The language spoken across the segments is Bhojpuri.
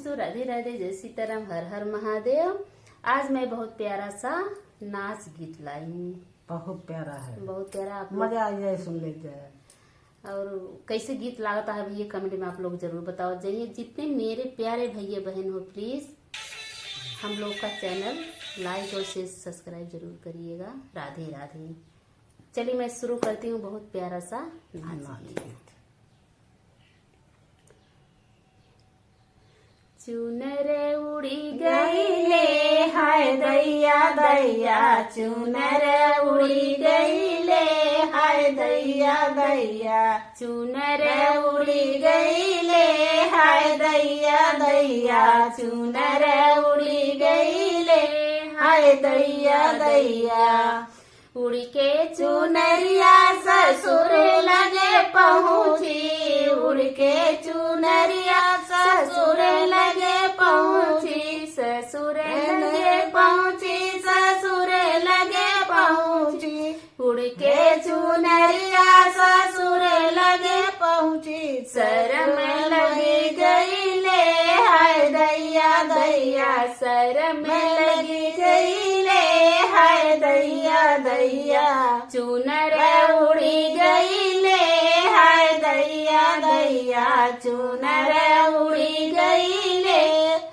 नमस्तु, राधे राधे, जय सीताराम, हर हर महादेव। आज मैं बहुत प्यारा सा नाच गीत लाई हूँ। बहुत प्यारा है, बहुत प्यारा। आप मजा आ जाए सुन ले जाए। और कैसे गीत लागता है भैया कमेंट में आप लोग जरूर बताओ जाइए। जितने मेरे प्यारे भैया बहन हो प्लीज हम लोग का चैनल लाइक और शेयर सब्सक्राइब जरूर करिएगा। राधे राधे। चलिए मैं शुरू करती हूँ बहुत प्यारा सा नाच गीत। चुनर उड़ी गईले हाय दैया दैया, चुनर उड़ी गईले हाय दैया दैया, चुनर उड़ी गईले हाय दैया दैया, चुनर उड़ी गईले हाय दैया दैया। उड़ी के चुनरिया ससुर लगे पहुँची, उड़ के चुनरिया ससुर लगे पहुँची, ससुर लगे पहुँची, ससुर लगे पहुँची। उड़ के चुनरिया ससुर लगे पहुँची, शर्म लगी गईले हाय दैया दैया, शर्म लगी गईले हाय दैया दैया। चुनर उड़ी गईले हाय दैया दैया, चुनर उड़ी गईले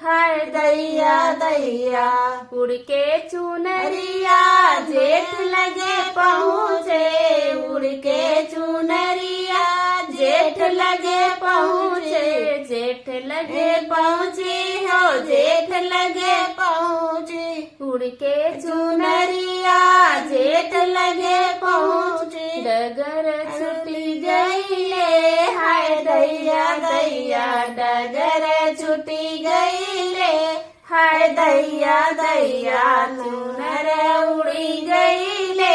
हाय दैया दैया। उड़ के चुनरिया जेठ लगे पहुँचे, उड़ के चुनरिया जेठ लगे पहुँचे, जेठ लगे पहुँची हो, जेठ लगे पहुँची। उड़ के चुनरिया जेठ लगे पहुँची, डगर छुटी गईले हाय दैया दैया, डगर छुटी गईले हाय दैया दैया। चुनर उड़ी गईले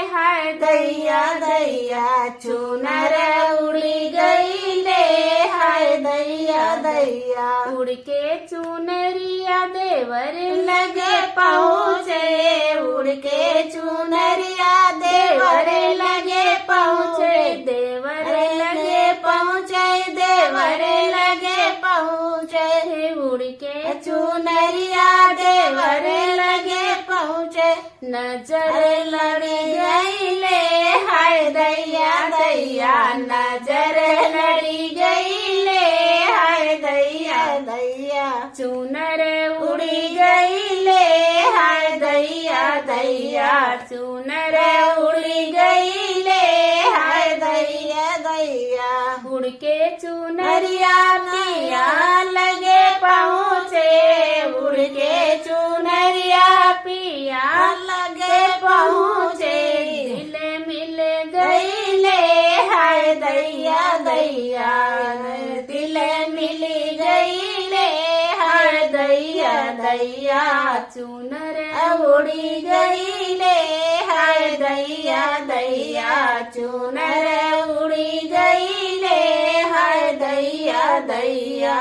हाय दैया दैया, चुनर उड़ी गईले हाय दैया दैया। उड़ के चुनरिया देवर लगे पहुँचे, उड़ के चुनरिया देवर लगे पहुँचे, देवर लगे पहुँचे, देवर लगे पहुँचे। उड़ के चुनरिया देवर लगे पहुँचे, नजर लड़ी गईले हाय दैया दैया, नजर लड़ी गईले हाय दैया दैया। चुनर उड़ी गईले हाय दैया दैया, चुनर उड़ी गईले हाय दैया दैया। उड़ के चुनरिया पिया लगे पहुँचे, उड़ के चुनरिया पिया लगे पहुँचे, दिल मिल गईले हाय दैया दैया, दिल मिल गईले हाय दैया दैया। चुनर उड़ी गईले हाय दैया दैया, चुनर उड़ी गईले हाय दैया दैया।